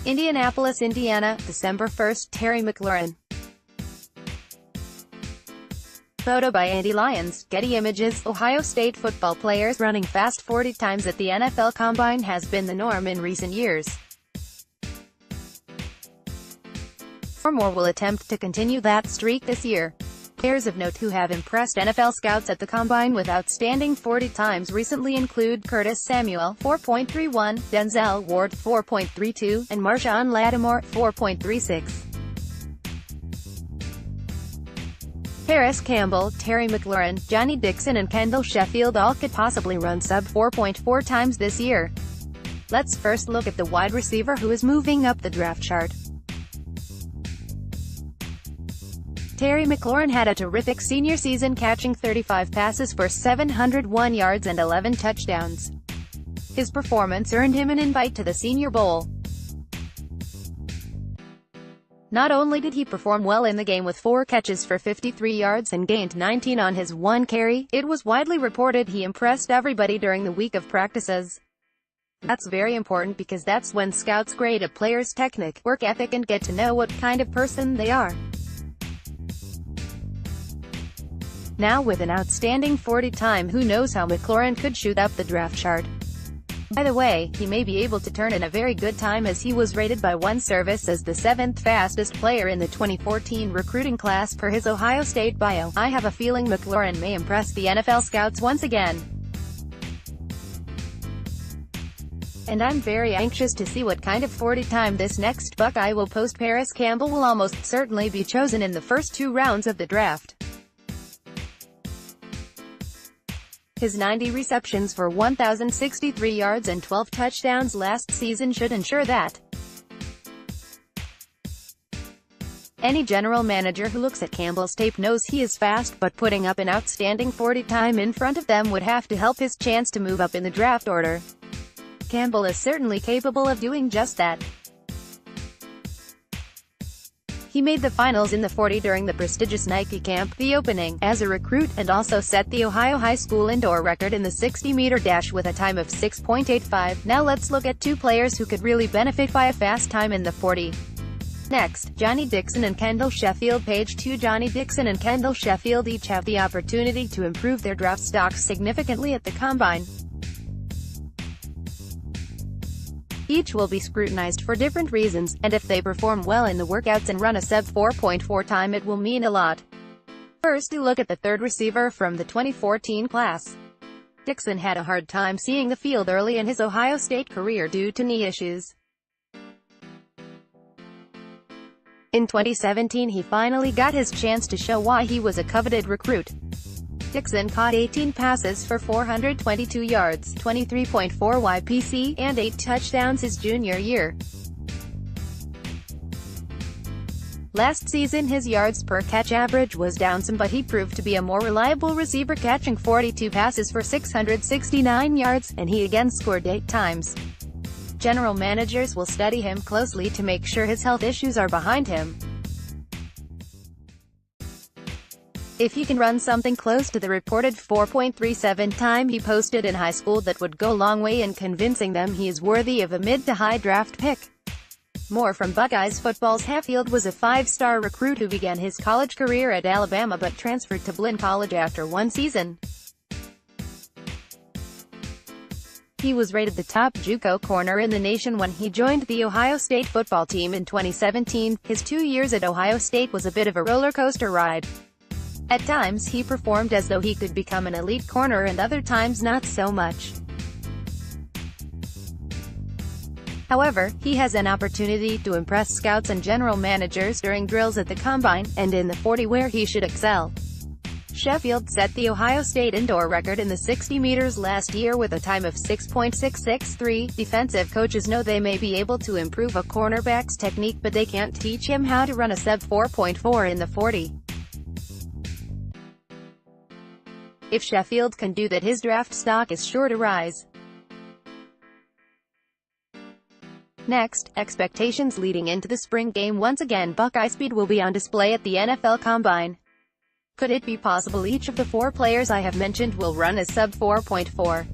Indianapolis, Indiana, December 1. Terry McLaurin. Photo by Andy Lyons, Getty Images. Ohio State football players running fast 40 times at the NFL Combine has been the norm in recent years. 4 more will attempt to continue that streak this year. Players of note who have impressed NFL scouts at the Combine with outstanding 40 times recently include Curtis Samuel, 4.31, Denzel Ward, 4.32, and Marshawn Lattimore, 4.36. Harris Campbell, Terry McLaurin, Johnny Dixon and Kendall Sheffield all could possibly run sub 4.4 times this year. Let's first look at the wide receiver who is moving up the draft chart. Terry McLaurin had a terrific senior season, catching 35 passes for 701 yards and 11 touchdowns. His performance earned him an invite to the Senior Bowl. Not only did he perform well in the game with 4 catches for 53 yards and gained 19 on his 1 carry, it was widely reported he impressed everybody during the week of practices. That's very important because that's when scouts grade a player's technique, work ethic and get to know what kind of person they are. Now with an outstanding 40 time, who knows how McLaurin could shoot up the draft chart. By the way, he may be able to turn in a very good time as he was rated by one service as the 7th fastest player in the 2014 recruiting class per his Ohio State bio. I have a feeling McLaurin may impress the NFL scouts once again. And I'm very anxious to see what kind of 40 time this next Buckeye will post. Harris Campbell will almost certainly be chosen in the first 2 rounds of the draft. His 90 receptions for 1,063 yards and 12 touchdowns last season should ensure that any general manager who looks at Campbell's tape knows he is fast, but putting up an outstanding 40 time in front of them would have to help his chance to move up in the draft order. Campbell is certainly capable of doing just that. He made the finals in the 40 during the prestigious Nike Camp, the opening, as a recruit, and also set the Ohio high school indoor record in the 60-meter dash with a time of 6.85. Now let's look at 2 players who could really benefit by a fast time in the 40. Next, Johnny Dixon and Kendall Sheffield. Page 2. Johnny Dixon and Kendall Sheffield each have the opportunity to improve their draft stocks significantly at the Combine. Each will be scrutinized for different reasons, and if they perform well in the workouts and run a sub 4.4 time, it will mean a lot. First, we look at the 3rd receiver from the 2014 class. Dixon had a hard time seeing the field early in his Ohio State career due to knee issues. In 2017 he finally got his chance to show why he was a coveted recruit. Dixon caught 18 passes for 422 yards, 23.4 YPC, and 8 touchdowns his junior year. Last season his yards per catch average was down some, but he proved to be a more reliable receiver, catching 42 passes for 669 yards, and he again scored 8 times. General managers will study him closely to make sure his health issues are behind him. If he can run something close to the reported 4.37 time he posted in high school, that would go a long way in convincing them he is worthy of a mid to high draft pick. More from Buckeyes football's Sheffield was a 5-star recruit who began his college career at Alabama but transferred to Blinn College after 1 season. He was rated the top JUCO corner in the nation when he joined the Ohio State football team in 2017. His 2 years at Ohio State was a bit of a roller coaster ride. At times he performed as though he could become an elite corner, and other times not so much. However, he has an opportunity to impress scouts and general managers during drills at the Combine, and in the 40 where he should excel. Sheffield set the Ohio State indoor record in the 60 meters last year with a time of 6.663. Defensive coaches know they may be able to improve a cornerback's technique, but they can't teach him how to run a sub 4.4 in the 40. If Sheffield can do that, his draft stock is sure to rise. Next, expectations leading into the spring game. Once again, Buckeye speed will be on display at the NFL Combine. Could it be possible each of the 4 players I have mentioned will run a sub 4.4?